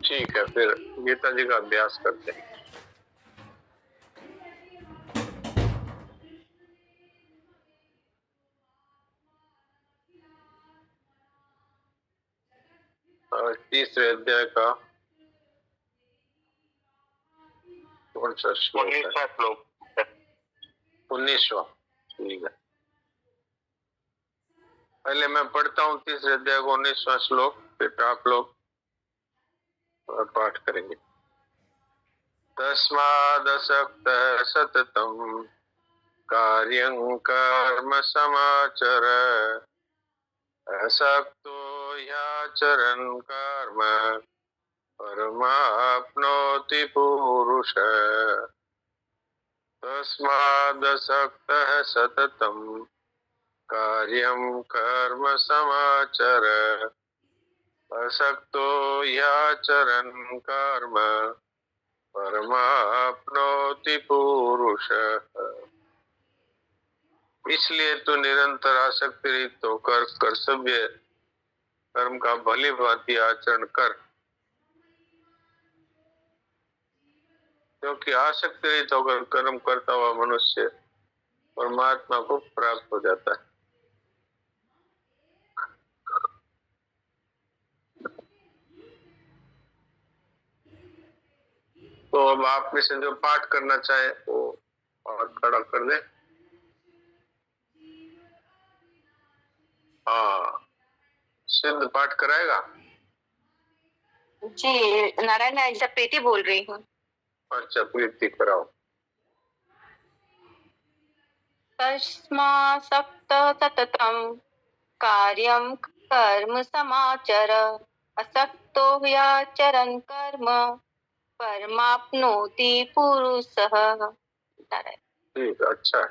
ठीक है, फिर गीता जी का अभ्यास करते हैं। और तीसरे अध्याय का कौन सा श्लोक है? 19वां श्लोक। 19वां, ठीक है। पहले मैं पढ़ता हूँ तीसरे अध्याय को 19वां श्लोक, फिर आप लोग पाठ करेंगे। तस्मादसक्तः सततं कार्यं कर्म समाचर, असक्तो ह्याचरन् कर्म परमाप्नोति पुरुषः। तस्मादसक्तः सततं कार्यं कर्म समाचर, असक्तो ह्याचरन् कर्म परमाप्नोति पुरुषः। इसलिए तू निरंतर आसक्ति रहित होकर कर्तव्य कर्म का भली भांति आचरण कर, क्योंकि आसक्ति रहित होकर कर्म करता हुआ मनुष्य परमात्मा को प्राप्त हो जाता है। तो अब आप में से जो पाठ करना चाहे वो और खड़ा कर दे। हाँ, सिद्ध पाठ कराएगा जी। नारायण, मैं प्रीति बोल रही हूँ। अच्छा, प्रीति कराओ। तस्मासक्त सततं कार्यं कर्म समाचर, असक्तो ह्याचरन् कर्म परमाप्नोति पुरुषः। ठीक, अच्छा है।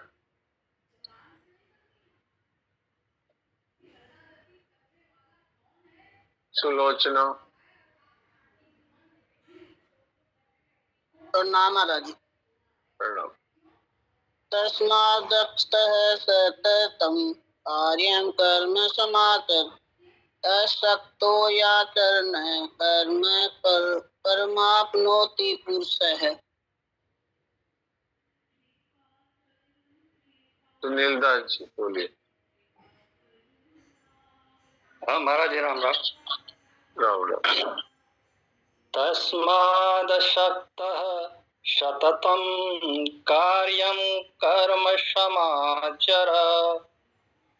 सुलोचना। प्रणाम महाराज। प्रणाम। तस्मादक्षतः सततं कार्यं कर्म समाचर, असक्तो याचरन् कर्म परमाप्नोति पुरुषः। सुनील दास जी बोलिए। हाँ महाराज, राम राम। राम राम। तस्मादसक्तः सततं कार्यं कर्म समाचर,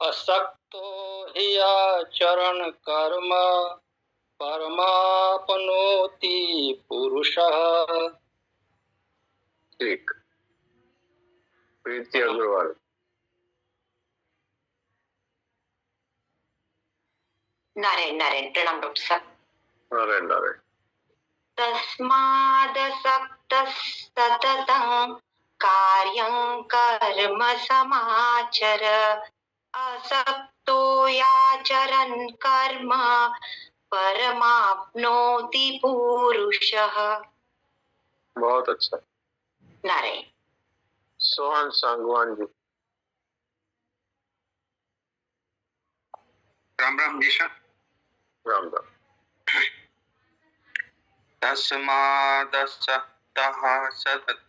असक्तो हि आचरन् कर्म परमाप्नोति पुरुषः। ठीक, प्रीति अग्रवाल। नारायण नारायण, प्रणाम डॉक्टर साहब। नारायण नारायण। तस्मादसक्तः सततं कार्यं कर्म समाचर, असक्तो याचरन् कर्म परमाप्नोति पुरुषः। बहुत अच्छा। नारायण। सोहन सांगवान जी। राम राम जी सर। राम राम। तस्मादसक्तः सततं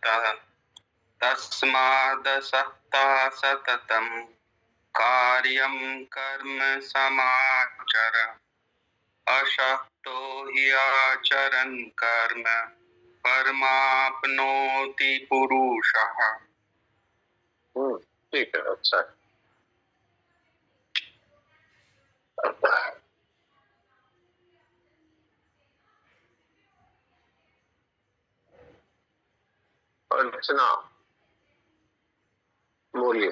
कार्यं कर्म समाचर, असक्तो हि आचरन् कर्म परमाप्नोति पुरुषः। ठीक है, अच्छा है। अर्चना बोलिए।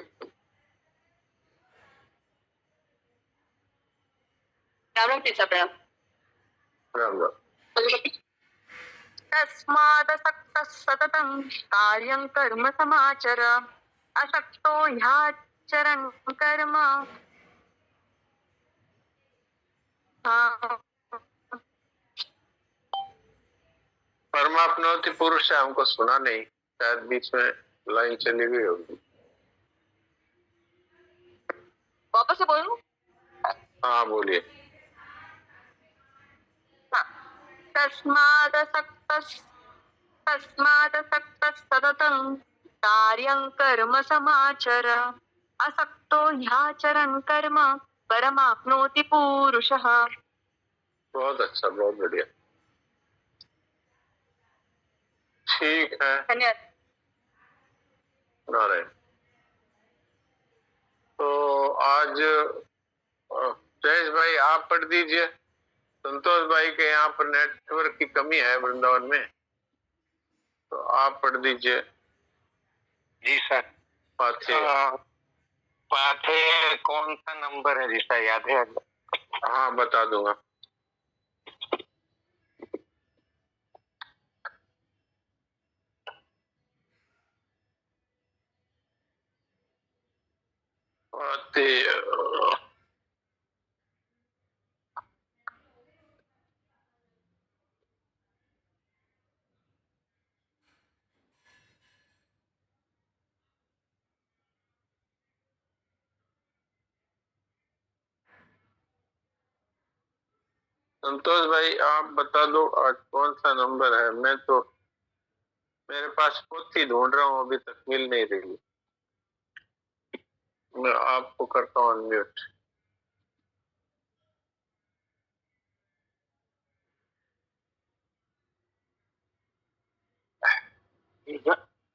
राम राम। राम राम। तस्मादसक्तः सततं कार्यं कर्म समाचर, असक्तो ह्याचरन् कर्म परमाप्नोति पुरुष है, हमको सुना नहीं, शायद बीच में लाइन चली गई होगी। वापस से बोलूं? हाँ बोलिए। तस्मादसक्तः सततं कार्यं कर्म समाचर असक्तो ह्याचरन् कर्म परमाप्नोति पुरुषः। बहुत अच्छा, बहुत बढ़िया, ठीक है। धन्यवाद। नारायण। तो आज जयेश भाई आप पढ़ दीजिए। संतोष भाई के यहाँ पर नेटवर्क की कमी है वृंदावन में, तो आप पढ़ दीजिए। जी सर। पाथे। पाथे कौन सा नंबर है जिसका याद है? हाँ बता दूंगा। पाथे संतोष भाई आप बता दो आज कौन सा नंबर है। मैं तो मेरे पास पोथी ढूंढ रहा हूँ, अभी तक मिल नहीं रही। मैं आपको करता हूँ अनम्यूट।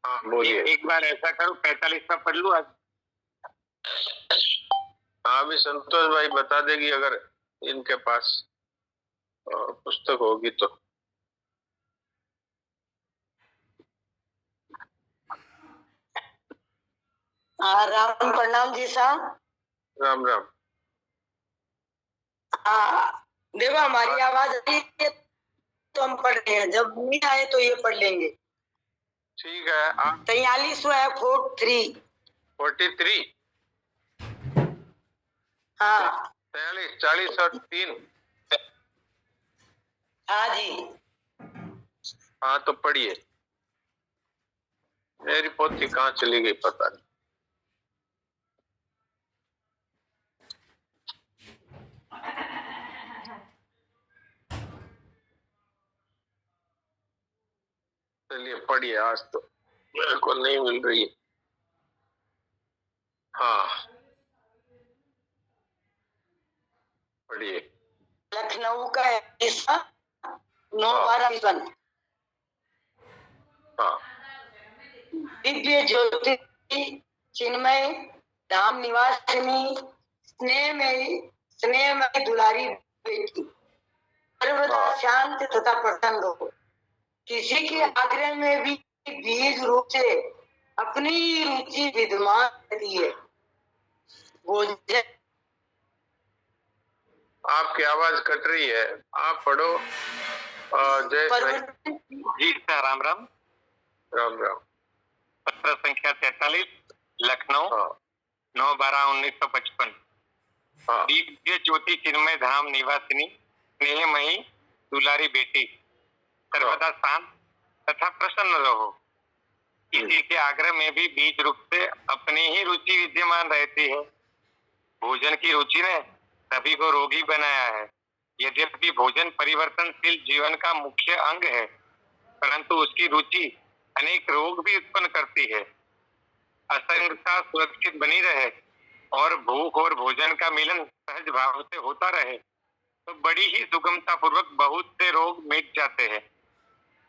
हाँ बोलिए। एक बार ऐसा करो 45 का पढ़ लूं आज। हाँ अभी संतोष भाई बता देगी अगर इनके पास पुस्तक होगी तो। राम प्रणाम जी साहब। राम राम। देखो हमारी आवाज आ रही है तो हम पढ़ रहे हैं, जब नहीं आए तो ये पढ़ लेंगे। ठीक है। आप 43 है 43। 43। हाँ 43, 40 और 3। हाँ जी। हाँ तो पढ़िए। मेरी पोथी कहाँ चली गई पता नहीं। चलिए पढ़िए, आज तो मेरे को नहीं मिल रही है। हाँ पढ़िए। लखनऊ का है 9/12। हाँ दिव्य ज्योति चिन्मय धाम निवासिनी स्नेह में दुलारी बेटी, सर्वदा शांत तथा प्रसन्न हो। किसी के आग्रह में भी बीज रूप से अपनी रुचि विद्यमान रहती है। भोजन आपकी आवाज कट रही है, आप पढ़ो। जय भाई। जी सर। राम राम। राम राम। पत्र संख्या 43 लखनऊ हाँ 9/12/1955। हाँ दिव्य ज्योति चिन्मय धाम निवासिनी स्नेहमयी दुलारी बेटी, सर्वदा शांत तथा प्रसन्न रहो। किसी के आग्रह में भी बीज रूप से अपनी ही रुचि विद्यमान रहती है। भोजन की रुचि ने सभी को रोगी बनाया है। यद्यपि भोजन परिवर्तनशील जीवन का मुख्य अंग है, परंतु उसकी रुचि अनेक रोग भी उत्पन्न करती है। असंगता सुरक्षित बनी रहे और भूख और भोजन का मिलन सहज भाव से होता रहे तो बड़ी ही सुगमता पूर्वक बहुत से रोग मिट जाते हैं।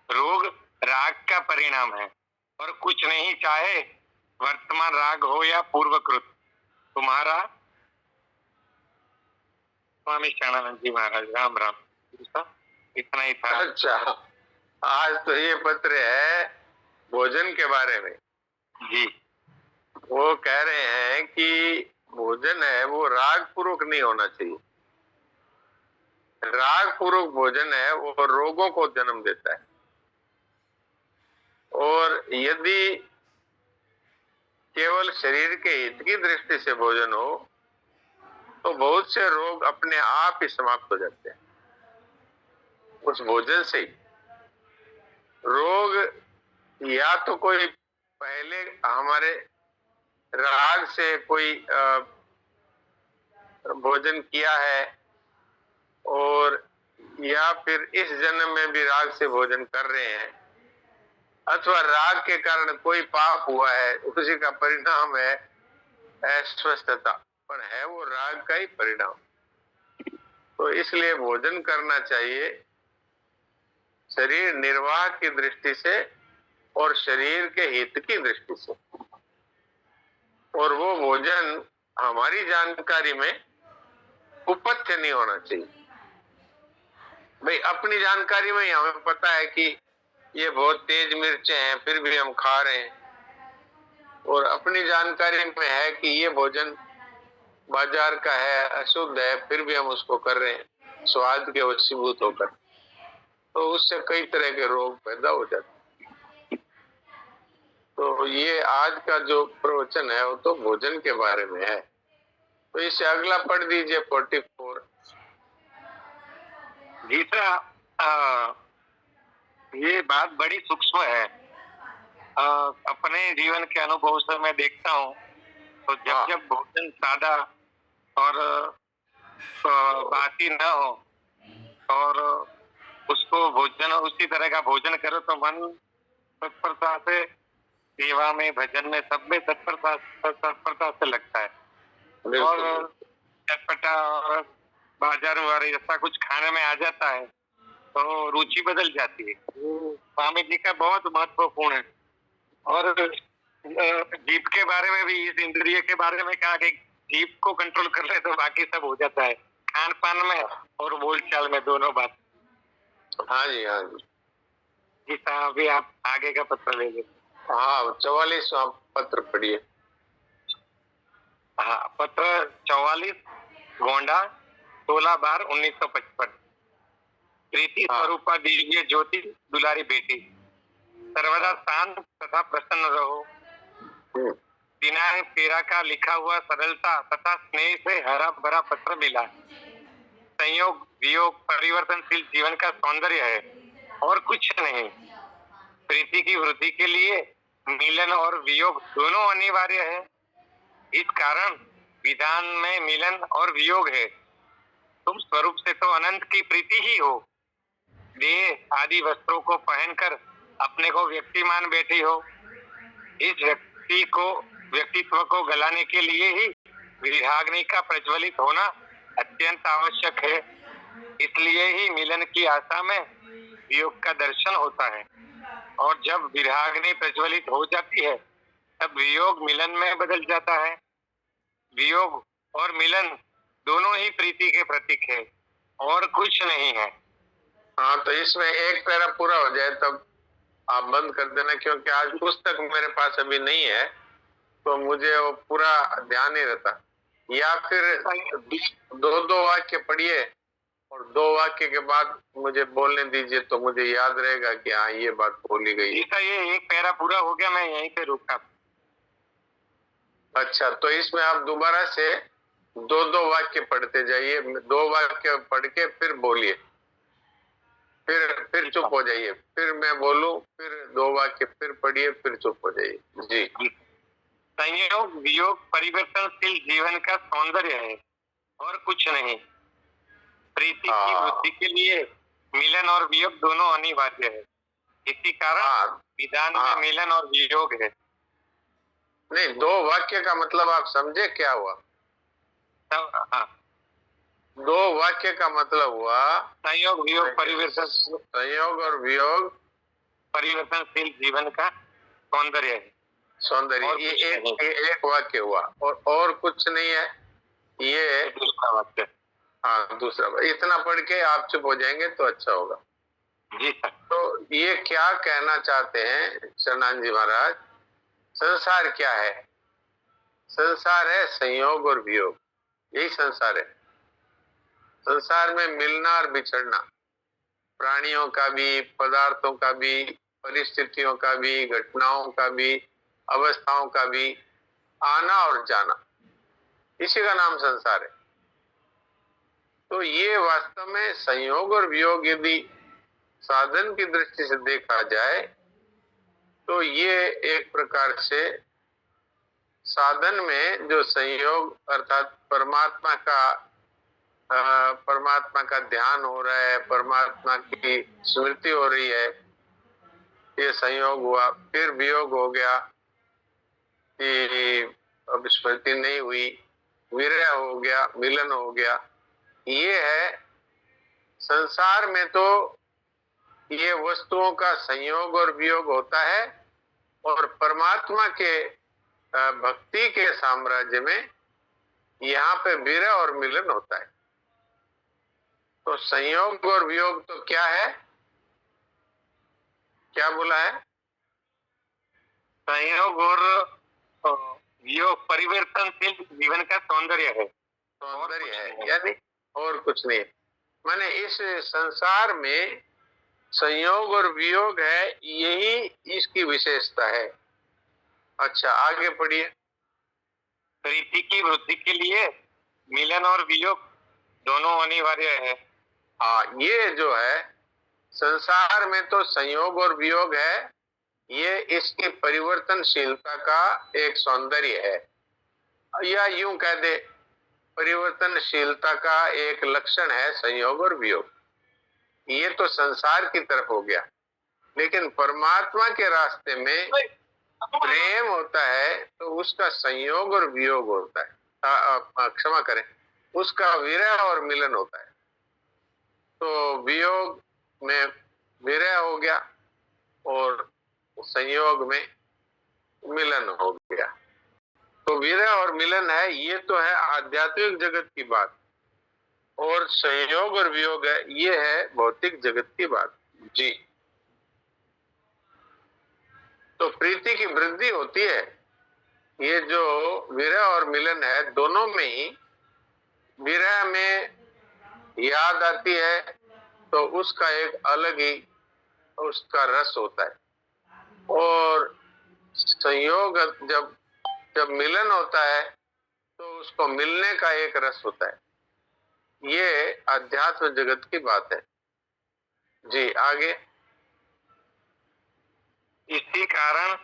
रोग राग का परिणाम है और कुछ नहीं चाहे वर्तमान राग हो या पूर्वकृत। तुम्हारा स्वामी शरणानंद जी महाराज। राम राम। इतना ही था। अच्छा, आज तो ये पत्र है भोजन के बारे में। जी वो कह रहे हैं कि भोजन है वो राग पूर्वक नहीं होना चाहिए। राग पूर्वक भोजन है वो रोगों को जन्म देता है, और यदि केवल शरीर के हित की दृष्टि से भोजन हो तो बहुत से रोग अपने आप ही समाप्त हो जाते हैं। उस भोजन से ही रोग या तो कोई पहले हमारे राग से कोई भोजन किया है और या फिर इस जन्म में भी राग से भोजन कर रहे हैं, अथवा राग के कारण कोई पाप हुआ है, उसी का परिणाम है अस्वस्थता, पर है वो राग का ही परिणाम। तो इसलिए भोजन करना चाहिए शरीर निर्वाह की दृष्टि से और शरीर के हित की दृष्टि से, और वो भोजन हमारी जानकारी में कुपथ्य नहीं होना चाहिए। भाई अपनी जानकारी में ही हमें पता है कि ये बहुत तेज मिर्चें हैं, फिर भी हम खा रहे हैं, और अपनी जानकारी में है कि ये भोजन बाजार का है, अशुद्ध है, फिर भी हम उसको कर रहे हैं स्वाद के वशीभूत होकर, तो उससे कई तरह के रोग पैदा हो जाते हैं। तो ये आज का जो प्रवचन है वो तो भोजन के बारे में है। तो इसे अगला पढ़ दीजिए 44। गीता ये बात बड़ी सूक्ष्म है। अपने जीवन के अनुभव से मैं देखता हूँ, तो जब भोजन सादा और बासी न हो और उसको भोजन उसी तरह का भोजन करो तो मन तत्परता से सेवा में, भजन में, सब में तत्परता से लगता है। और चटपटा और बाजार वाले ऐसा कुछ खाने में आ जाता है तो रुचि बदल जाती है। स्वामी जी का बहुत महत्वपूर्ण है। और जीभ के बारे में भी, इस इंद्रिय के बारे में कहा कि जीभ को कंट्रोल कर ले तो बाकी सब हो जाता है, खान पान में और बोलचाल में, दोनों बात। हाँ जी, हाँ जी। जी साहब, अभी आप आगे का पत्र ले लीजिए। हाँ, 44वां पत्र पढ़िए। हाँ, पत्र 44, गोंडा, 16/1955। प्रीति स्वरूपा दिव्य ज्योति दुलारी बेटी, सर्वदा शांत तथा प्रसन्न रहो। दिनांक 13 का लिखा हुआ सरलता तथा स्नेह से हरा भरा पत्र मिला। संयोग वियोग परिवर्तनशील जीवन का सौंदर्य है और कुछ नहीं। प्रीति की वृद्धि के लिए मिलन और वियोग दोनों अनिवार्य है। इस कारण विधान में मिलन और वियोग है। तुम स्वरूप से तो अनंत की प्रीति ही हो। देह आदि वस्त्रों को पहनकर अपने को व्यक्ति मान बैठी हो। इस व्यक्तित्व को गलाने के लिए ही विराग्नि का प्रज्वलित होना अत्यंत आवश्यक है। इसलिए ही मिलन की आशा में वियोग का दर्शन होता है, और जब विराग्नि प्रज्वलित हो जाती है तब वियोग मिलन में बदल जाता है। वियोग और मिलन दोनों ही प्रीति के प्रतीक है और कुछ नहीं है। हाँ, तो इसमें एक पैरा पूरा हो जाए तब आप बंद कर देना, क्योंकि आज पुस्तक मेरे पास अभी नहीं है तो मुझे वो पूरा ध्यान नहीं रहता। या फिर 2 वाक्य पढ़िए और 2 वाक्य के बाद मुझे बोलने दीजिए तो मुझे याद रहेगा कि हाँ ये बात बोली गई। ये एक पैरा पूरा हो गया, मैं यहीं पे रुका। अच्छा, तो इसमें आप दोबारा से 2 वाक्य पढ़ते जाइए। 2 वाक्य पढ़ के फिर बोलिए, फिर चुप हो जाइए, फिर मैं बोलूं, फिर 2 वाक्य फिर पढ़िए, फिर चुप हो जाइए। जी। संयोग वियोग परिवर्तनशील जीवन का सौंदर्य है और कुछ नहीं। प्रीति की वृद्धि के लिए मिलन और वियोग दोनों अनिवार्य है। इसी कारण विधान में मिलन और वियोग है। नहीं, 2 वाक्य का मतलब आप समझे क्या हुआ? 2 वाक्य का मतलब हुआ संयोग वियोग परिवर्तन, संयोग और वियोग परिवर्तनशील जीवन का सौंदर्य है। सौंदर्य, ये एक वाक्य हुआ और कुछ नहीं है। ये दूसरा वाक्य। हाँ, दूसरा। इतना पढ़ के आप चुप हो जाएंगे तो अच्छा होगा। जी सर। तो ये क्या कहना चाहते हैं शरणानंद जी महाराज? संसार क्या है? संसार है संयोग और वियोग, यही संसार है। संसार में मिलना और बिछड़ना, प्राणियों का भी, पदार्थों का भी, परिस्थितियों का भी, घटनाओं का भी, अवस्थाओं का भी आना और जाना, इसी का नाम संसार है। तो ये वास्तव में संयोग और वियोग यदि साधन की दृष्टि से देखा जाए तो ये एक प्रकार से साधन में जो संयोग अर्थात परमात्मा का परमात्मा का ध्यान हो रहा है, परमात्मा की स्मृति हो रही है, ये संयोग हुआ। फिर वियोग हो गया कि अब स्मृति नहीं हुई, विरह हो गया, मिलन हो गया। ये है संसार में, तो ये वस्तुओं का संयोग और वियोग होता है, और परमात्मा के भक्ति के साम्राज्य में यहाँ पे विरह और मिलन होता है। तो संयोग और वियोग तो क्या है, क्या बोला है? संयोग और वियोग परिवर्तनशील जीवन का सौंदर्य है। सौंदर्य है, यानी और कुछ नहीं। माने इस संसार में संयोग और वियोग है, यही इसकी विशेषता है। अच्छा, आगे पढ़िए। प्रीति की वृद्धि के लिए मिलन और वियोग दोनों अनिवार्य है। हाँ, ये जो है संसार में तो संयोग और वियोग है, ये इसकी परिवर्तनशीलता का एक सौंदर्य है, या यूं कह दे परिवर्तनशीलता का एक लक्षण है संयोग और वियोग। ये तो संसार की तरफ हो गया, लेकिन परमात्मा के रास्ते में प्रेम होता है तो उसका संयोग और वियोग होता है, क्षमा करें, उसका विरह और मिलन होता है। तो वियोग में विरह हो गया और संयोग में मिलन हो गया। तो विरह और मिलन है, ये तो है आध्यात्मिक जगत की बात, और संयोग और वियोग है, ये है भौतिक जगत की बात जी। तो प्रीति की वृद्धि होती है, ये जो विरह और मिलन है, दोनों में ही विरह में याद आती है तो उसका एक अलग ही उसका रस होता है, और संयोग जब मिलन होता है तो उसको मिलने का एक रस होता है। ये अध्यात्म जगत की बात है जी। आगे। इसी कारण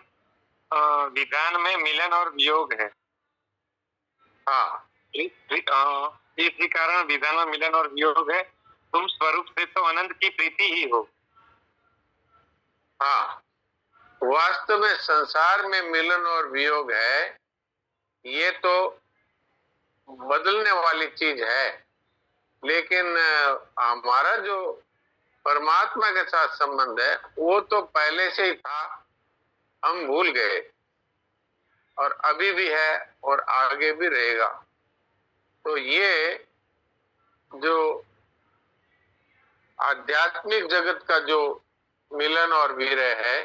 विधान में मिलन और वियोग है। हाँ, इसी कारण विधान में मिलन और वियोग है। तुम स्वरूप से तो अनंत की प्रीति ही हो। हाँ, वास्तव में संसार में मिलन और वियोग है, ये तो बदलने वाली चीज है, लेकिन हमारा जो परमात्मा के साथ संबंध है वो तो पहले से ही था, हम भूल गए, और अभी भी है और आगे भी रहेगा। तो ये जो आध्यात्मिक जगत का जो मिलन और विरह है,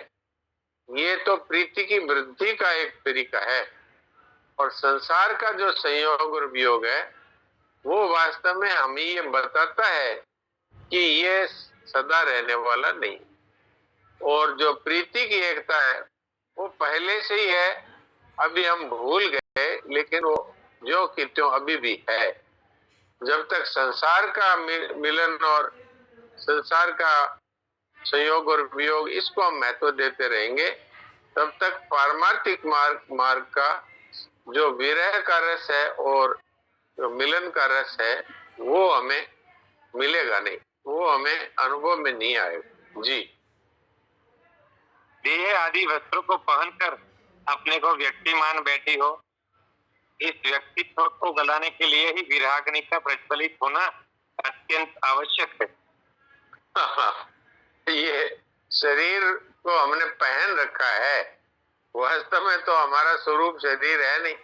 ये तो प्रीति की वृद्धि का एक तरीका है, और संसार का जो संयोग और वियोग है वो वास्तव में हमें ये बताता है कि ये सदा रहने वाला नहीं। और जो प्रीति की एकता है वो पहले से ही है, अभी हम भूल गए, लेकिन वो जो कि त्यों अभी भी है। जब तक संसार का मिलन और संसार का संयोग और वियोग इसको हम महत्व देते रहेंगे, तब तक पारमार्थिक मार्ग का जो विरह का रस है और जो मिलन का रस है वो हमें मिलेगा नहीं, वो हमें अनुभव में नहीं आएगा जी। देह आदि वस्त्रों को पहनकर अपने को व्यक्ति मान बैठी हो, इस व्यक्तित्व को गलाने के लिए ही विराग्नि का प्रज्वलित होना अत्यंत आवश्यक है। ये शरीर को हमने पहन रखा है, वास्तव में तो हमारा स्वरूप शरीर है नहीं।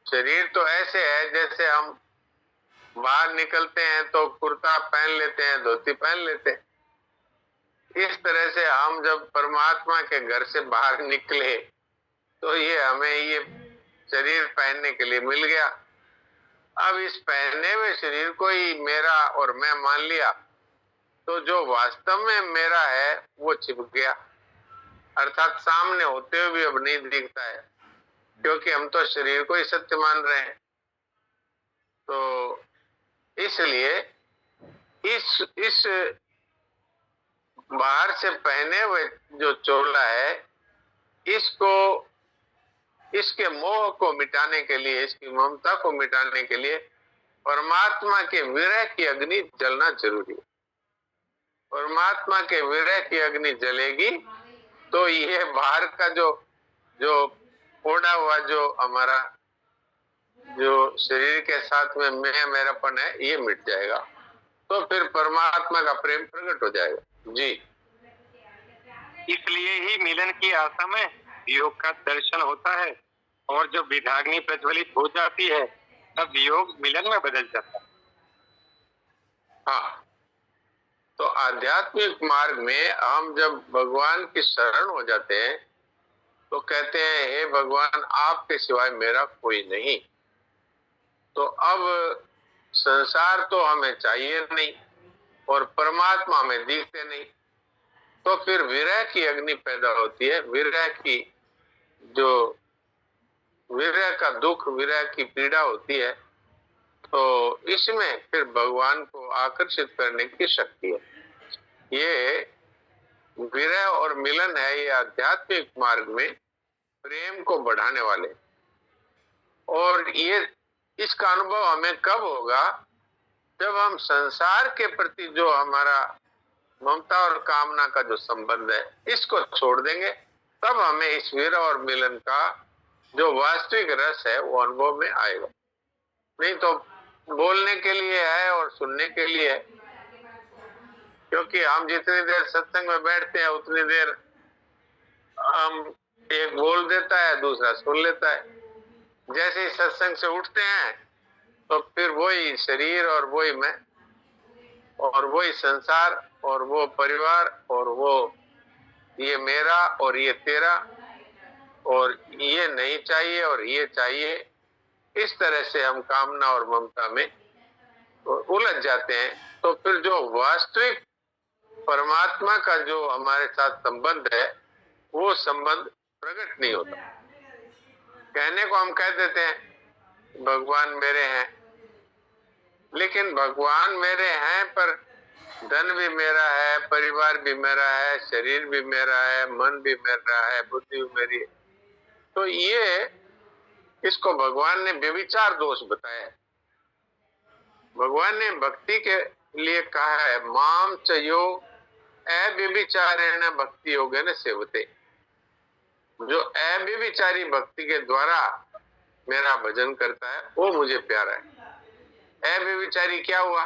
शरीर तो ऐसे है जैसे हम बाहर निकलते हैं तो कुर्ता पहन लेते हैं, धोती पहन लेते हैं, इस तरह से हम जब परमात्मा के घर से बाहर निकले तो ये हमें ये शरीर पहनने के लिए मिल गया। अब इस पहने हुए शरीर को ही मेरा और मैं मान लिया तो जो वास्तव में मेरा है वो छिप गया, अर्थात सामने होते हुए भी अब नहीं दिखता है, क्योंकि हम तो शरीर को ही सत्य मान रहे हैं। तो इसलिए इस बाहर से पहने हुए जो चोला है, इसको इसके मोह को मिटाने के लिए, इसकी ममता को मिटाने के लिए परमात्मा के विरह की अग्नि जलना जरूरी है। परमात्मा के विरह की अग्नि जलेगी तो ये बाहर का जो जो ओढ़ा हुआ जो हमारा जो शरीर के साथ में मैं मेरापन है ये मिट जाएगा, तो फिर परमात्मा का प्रेम प्रकट हो जाएगा। जी, इसलिए ही मिलन की आशा में वियोग का दर्शन होता है, और जब विधाग्नि प्रज्वलित हो जाती है तब वियोग मिलन में बदल जाता है। हाँ, तो आध्यात्मिक मार्ग में हम जब भगवान की शरण हो जाते हैं तो कहते हैं हे भगवान आपके सिवाय मेरा कोई नहीं। तो अब संसार तो हमें चाहिए नहीं और परमात्मा हमें दिखते नहीं, तो फिर विरह की अग्नि पैदा होती है। विरह की जो विरह का दुख, विरह की पीड़ा होती है, तो इसमें फिर भगवान को आकर्षित करने की शक्ति है। ये विरह और मिलन है, ये आध्यात्मिक मार्ग में प्रेम को बढ़ाने वाले। और ये इसका अनुभव हमें कब होगा? जब हम संसार के प्रति जो हमारा ममता और कामना का जो संबंध है इसको छोड़ देंगे, तब हमें इस विरह और मिलन का जो वास्तविक रस है वो अनुभव में आएगा। नहीं तो बोलने के लिए है और सुनने के लिए है, क्योंकि हम जितनी देर सत्संग में बैठते हैं उतनी देर हम एक बोल देता है, दूसरा सुन लेता है। जैसे ही सत्संग से उठते हैं तो फिर वही शरीर और वही मैं और वही संसार और वो परिवार और वो ये मेरा और ये तेरा और ये नहीं चाहिए और ये चाहिए, इस तरह से हम कामना और ममता में उलझ जाते हैं। तो फिर जो वास्तविक परमात्मा का जो हमारे साथ संबंध है वो संबंध प्रकट नहीं होता। कहने को हम कह देते हैं भगवान मेरे हैं, लेकिन भगवान मेरे हैं पर धन भी मेरा है, परिवार भी मेरा है, शरीर भी मेरा है, मन भी मेरा है, बुद्धि भी मेरी है। तो ये इसको भगवान ने व्यभिचार दोष बताया है। भगवान ने भक्ति के लिए कहा है माम चयो अव्यभिचारेण भक्ति योगेन सेवते। जो अव्यभिचारी भक्ति के द्वारा मेरा भजन करता है वो मुझे प्यारा है। अव्यभिचारी क्या हुआ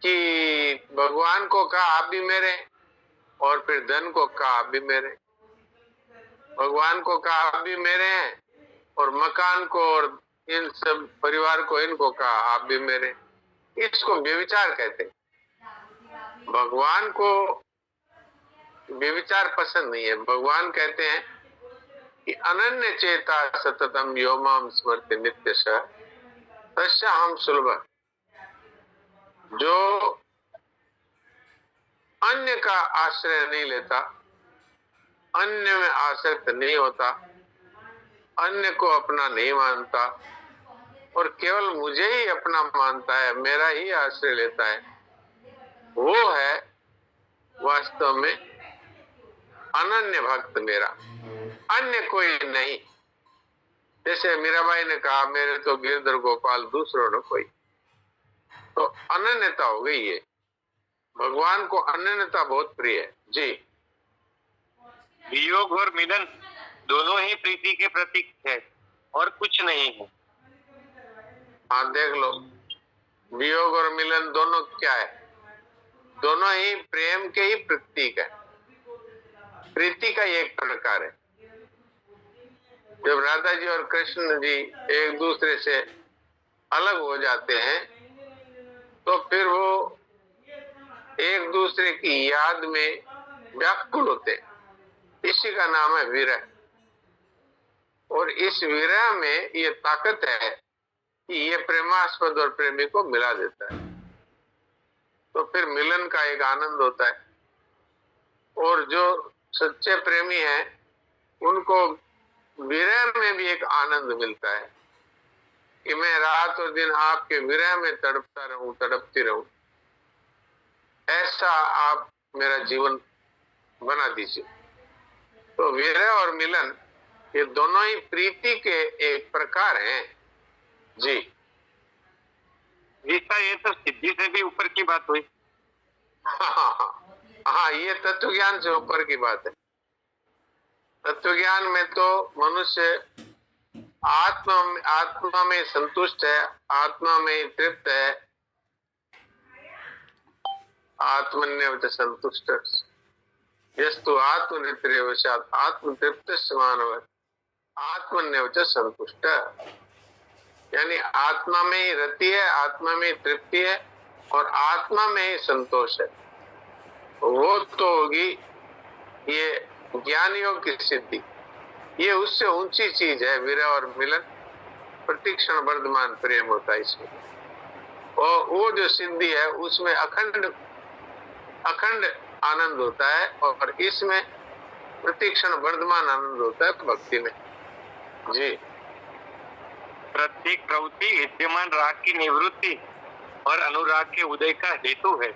कि भगवान को कहा आप भी मेरे, और फिर धन को कहा आप भी मेरे। भगवान को कहा आप भी मेरे हैं और मकान को और इन सब परिवार को इनको कहा आप भी मेरे। इसको व्यभिचार कहते हैं। भगवान को व्यभिचार पसंद नहीं है। भगवान कहते हैं कि अनन्य चेता सततम यो माम स्मरते नित्यशः तस्य हम सुलभ। जो अन्य का आश्रय नहीं लेता, अन्य में आसक्त नहीं होता, अन्य को अपना नहीं मानता और केवल मुझे ही अपना मानता है, मेरा ही आश्रय लेता है, वो है वास्तव में अनन्य भक्त मेरा, अन्य कोई नहीं। जैसे मीराबाई ने कहा मेरे तो गिरधर गोपाल दूसरों न कोई। तो अनन्यता हो गई है। भगवान को अनन्यता बहुत प्रिय है। जी, वियोग और मिलन दोनों ही प्रीति के प्रतीक है और कुछ नहीं है। हाँ देख लो, वियोग और मिलन दोनों क्या है? दोनों ही प्रेम के ही प्रतीक है। प्रीति का एक प्रकार है। जब राधा जी और कृष्ण जी एक दूसरे से अलग हो जाते हैं तो फिर वो एक दूसरे की याद में व्याकुल होते हैं। इसी का नाम है विरह। और इस विरह में ये ताकत है कि ये प्रेमास्पद और प्रेमी को मिला देता है। तो फिर मिलन का एक आनंद होता है। और जो सच्चे प्रेमी हैं उनको विरह में भी एक आनंद मिलता है कि मैं रात और दिन आपके विरह में तड़पता रहूं, तड़पती रहूं। ऐसा आप मेरा जीवन बना दीजिए। तो विरह और मिलन ये दोनों ही प्रीति के एक प्रकार हैं। जी, ऐसा ये तो सिद्धि से भी ऊपर की बात हुई। हाँ, ये तत्व ज्ञान से ऊपर की बात है। तत्व ज्ञान में तो मनुष्य आत्मा में संतुष्ट है, आत्मा में तृप्त है। आत्मन्यव च संतुष्ट यस्तु आत्मनित्रेवशात् आत्मतृप्त मानव आत्मन्यव च संतुष्ट। यानी आत्मा में ही रति है, आत्मा में तृप्ति है और आत्मा में ही संतोष है। वो तो होगी ये ज्ञान योग की सिद्धि। ये उससे ऊंची चीज है। विरह और मिलन प्रतिक्षण वर्धमान प्रेम होता है इसमें। और वो जो सिद्धि है उसमें अखंड आनंद होता है और इसमें प्रतिक्षण वर्धमान आनंद होता है भक्ति में। जी। प्रत्येक प्रवृत्ति विद्यमान राग की निवृत्ति और अनुराग के उदय का हेतु है।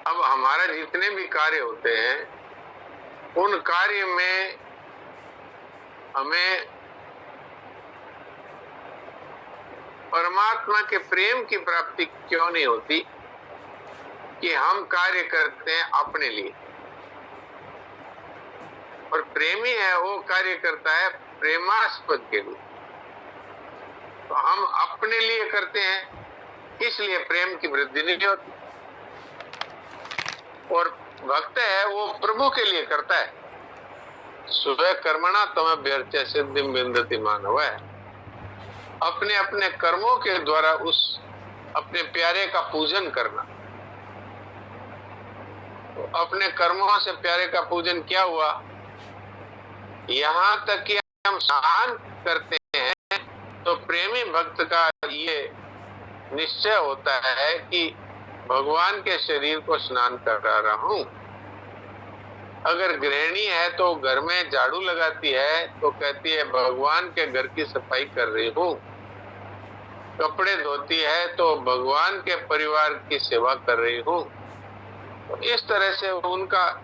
अब हमारा जितने भी कार्य होते हैं उन कार्य में हमें परमात्मा के प्रेम की प्राप्ति क्यों नहीं होती कि हम कार्य करते हैं अपने लिए, और प्रेमी है वो कार्य करता है प्रेमास्पद के लिए। तो हम अपने लिए करते हैं इसलिए प्रेम की वृद्धि नहीं होती, और भक्त है वो प्रभु के लिए करता है। स्वयं कर्मणा तमभ्यर्च्य सिद्धिं विन्दति मानव है। अपने अपने कर्मों के द्वारा उस अपने प्यारे का पूजन करना। तो अपने कर्मों से प्यारे का पूजन क्या हुआ? यहाँ तक कि हम स्नान करते हैं तो प्रेमी भक्त का ये निश्चय होता है कि भगवान के शरीर को स्नान करा रहा हूं। अगर गृहिणी है तो घर में झाड़ू लगाती है तो कहती है भगवान के घर की सफाई कर रही हूं। कपड़े धोती है तो भगवान के परिवार की सेवा कर रही हूं। तो इस तरह से उनका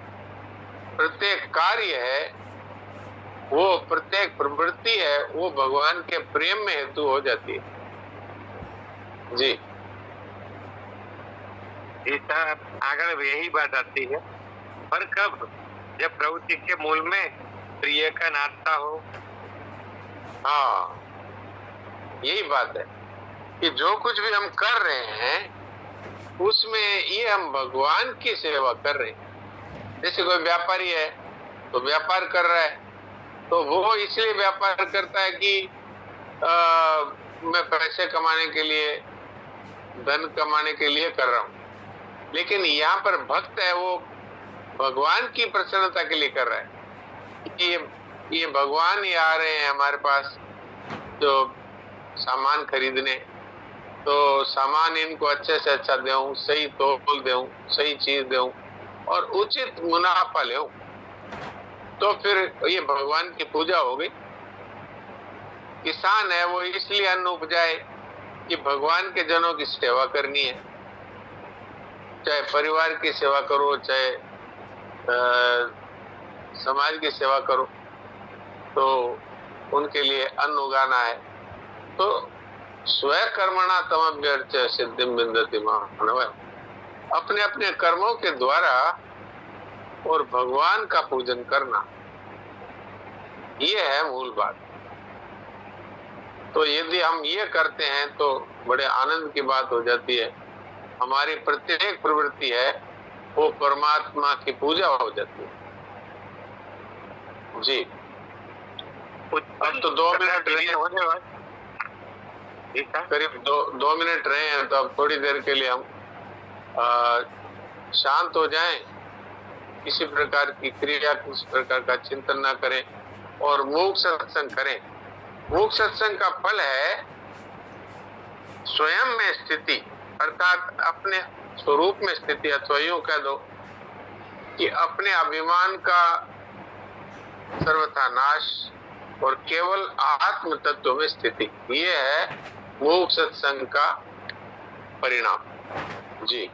प्रत्येक कार्य है, वो प्रत्येक प्रवृत्ति है, वो भगवान के प्रेम में हेतु हो जाती है। जी। आगे यही बात आती है, पर कब? जब प्रवृत्ति के मूल में प्रिय का नाता हो। हाँ, यही बात है कि जो कुछ भी हम कर रहे हैं उसमें ये हम भगवान की सेवा कर रहे हैं। जैसे कोई व्यापारी है तो व्यापार कर रहा है तो वो इसलिए व्यापार करता है कि मैं पैसे कमाने के लिए, धन कमाने के लिए कर रहा हूं। लेकिन यहाँ पर भक्त है वो भगवान की प्रसन्नता के लिए कर रहा है। ये भगवान ही आ रहे हैं हमारे पास जो सामान खरीदने, तो सामान इनको अच्छे से अच्छा दूं, सही तोल दूं, सही चीज दूं और उचित मुनाफा लूं, तो फिर ये भगवान की पूजा हो गई। किसान है वो इसलिए अन्न उपजाए कि भगवान के जनों की सेवा करनी है। चाहे परिवार की सेवा करो, चाहे समाज की सेवा करो, तो उनके लिए अन्न उगाना है। तो स्वयं कर्मणा तमभ्यर्च्य सिद्धिं विन्दति मानव। अपने अपने कर्मों के द्वारा और भगवान का पूजन करना, ये है मूल बात। तो यदि हम ये करते हैं तो बड़े आनंद की बात हो जाती है। हमारी प्रत्येक प्रवृत्ति है वो परमात्मा की पूजा हो जाती है। जी। अब तो 2 मिनट रहे होने वाले, करीब 2 मिनट रहे हैं, तो अब थोड़ी देर के लिए हम शांत हो जाएं, किसी प्रकार की क्रिया, किसी प्रकार का चिंतन ना करें और मूक सत्संग करें। मूक सत्संग का फल है स्वयं में स्थिति, अर्थात अपने स्वरूप में स्थिति, अथवा यूं कह दो कि अपने अभिमान का सर्वथा नाश और केवल आत्म तत्व में स्थिति। ये है मूक सत्संग का परिणाम। जी।